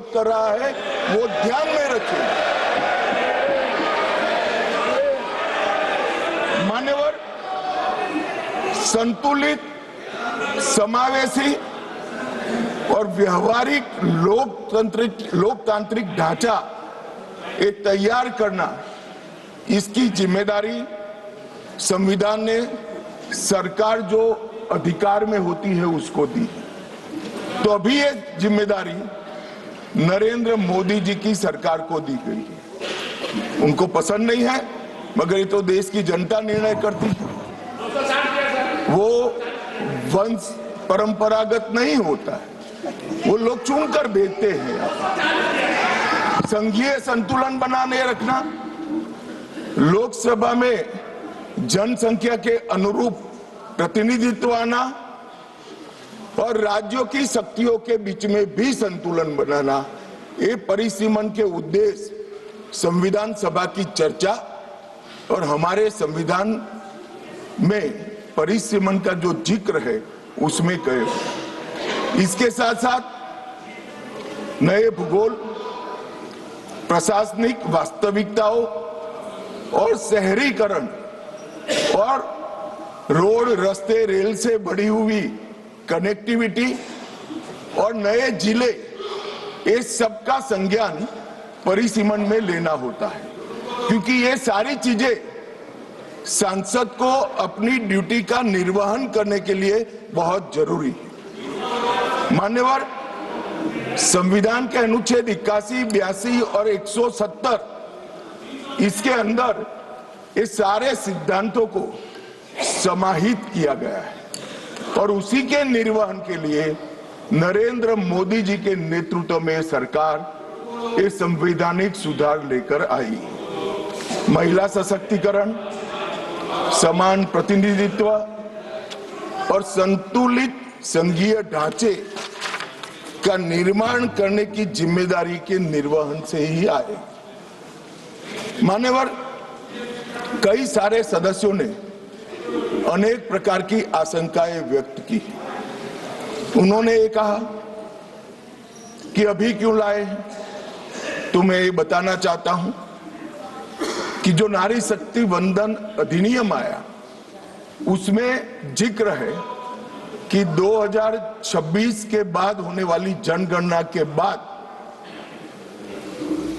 विरोध कर रहा है वो ध्यान में रखिए। मान्यवर, संतुलित, समावेशी और व्यवहारिक लोकतांत्रिक ढांचा ये तैयार करना, इसकी जिम्मेदारी संविधान ने सरकार जो अधिकार में होती है उसको दी। तो अभी ये जिम्मेदारी नरेंद्र मोदी जी की सरकार को दी गई है। उनको पसंद नहीं है, मगर ये तो देश की जनता निर्णय करती है। वो वंश परंपरागत नहीं होता है, वो लोग चुनकर देते हैं। संघीय संतुलन बनाने रखना, लोकसभा में जनसंख्या के अनुरूप प्रतिनिधित्व आना और राज्यों की शक्तियों के बीच में भी संतुलन बनाना, ये परिसीमन के उद्देश्य संविधान सभा की चर्चा और हमारे संविधान में परिसीमन का जो जिक्र है उसमें कहे। इसके साथ साथ नए भूगोल, प्रशासनिक वास्तविकताओं और शहरीकरण और रोड, रास्ते, रेल से बढ़ी हुई कनेक्टिविटी और नए जिले, ये सबका संज्ञान परिसीमन में लेना होता है, क्योंकि ये सारी चीजें सांसद को अपनी ड्यूटी का निर्वहन करने के लिए बहुत जरूरी है। मान्यवर, संविधान के अनुच्छेद 81, 82 और 170 इसके अंदर ये सारे सिद्धांतों को समाहित किया गया है और उसी के निर्वहन के लिए नरेंद्र मोदी जी के नेतृत्व में सरकार ये संवैधानिक सुधार लेकर आई। महिला सशक्तिकरण, समान प्रतिनिधित्व और संतुलित संघीय ढांचे का निर्माण करने की जिम्मेदारी के निर्वहन से ही आए। मान्यवर, कई सारे सदस्यों ने अनेक प्रकार की आशंकाएं व्यक्त की। उन्होंने ये कहा कि अभी क्यों लाए, तो मैं ये बताना चाहता हूं कि जो नारी शक्ति वंदन अधिनियम आया उसमें जिक्र है कि 2026 के बाद होने वाली जनगणना के बाद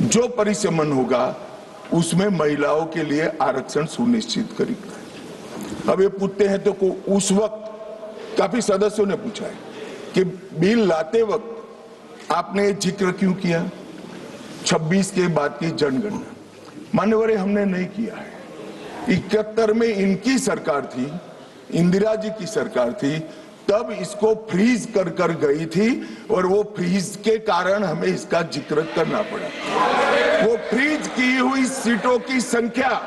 जो परिसीमन होगा उसमें महिलाओं के लिए आरक्षण सुनिश्चित करेगा। अब ये पूछते हैं तो उस वक्त काफी सदस्यों ने पूछा है कि बिल लाते वक्त आपने जिक्र क्यों किया 26 के बाद की जनगणना। मान्यवर, हमने नहीं किया है। 71 में इनकी सरकार थी, इंदिरा जी की सरकार थी, तब इसको फ्रीज कर कर गई थी और वो फ्रीज के कारण हमें इसका जिक्र करना पड़ा। वो फ्रीज की हुई सीटों की संख्या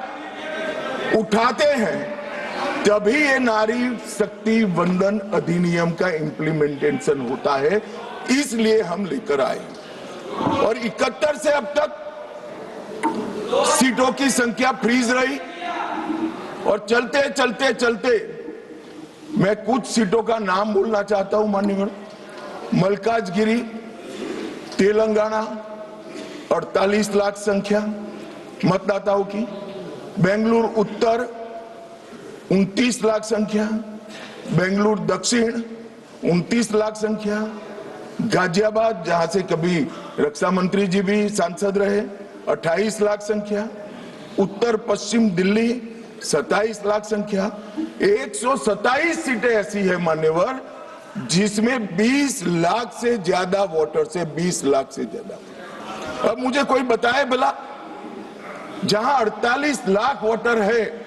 उठाते हैं तभी ये नारी शक्ति वंदन अधिनियम का इम्प्लीमेंटेशन होता है, इसलिए हम लेकर आए। और 71 से अब तक सीटों की संख्या फ्रीज रही और चलते चलते चलते मैं कुछ सीटों का नाम बोलना चाहता हूं। माननीय मलकाजगिरी, तेलंगाना 48 लाख संख्या मतदाताओं की, बेंगलुरु उत्तर 29 लाख संख्या, बेंगलुरु दक्षिण 29 लाख संख्या, गाजियाबाद जहां से कभी रक्षा मंत्री जी भी सांसद रहे 28 लाख संख्या, उत्तर पश्चिम दिल्ली 27 लाख संख्या। 127 सीटें ऐसी है मान्यवर जिसमें 20 लाख से ज्यादा वोटर से 20 लाख से ज्यादा। अब मुझे कोई बताए भला, जहां 48 लाख वोटर है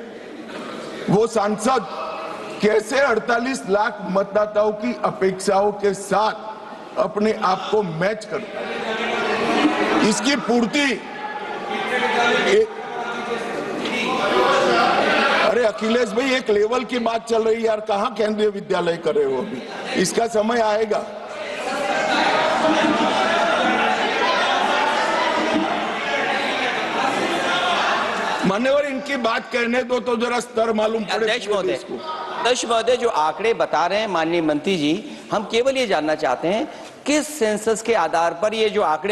वो सांसद कैसे 48 लाख मतदाताओं की अपेक्षाओं के साथ अपने आप को मैच करता है? इसकी पूर्ति अरे अखिलेश भाई, एक लेवल की बात चल रही है यार, कहां केंद्रीय विद्यालय कर रहे हो अभी? इसका समय आएगा। मान्यवर, इनकी बात कहने दो तो जरा स्तर मालूम पड़े। अध्यक्ष महोदय, जो आंकड़े बता रहे हैं माननीय मंत्री जी, हम केवल ये जानना चाहते हैं किस सेंसस के आधार पर ये जो आंकड़े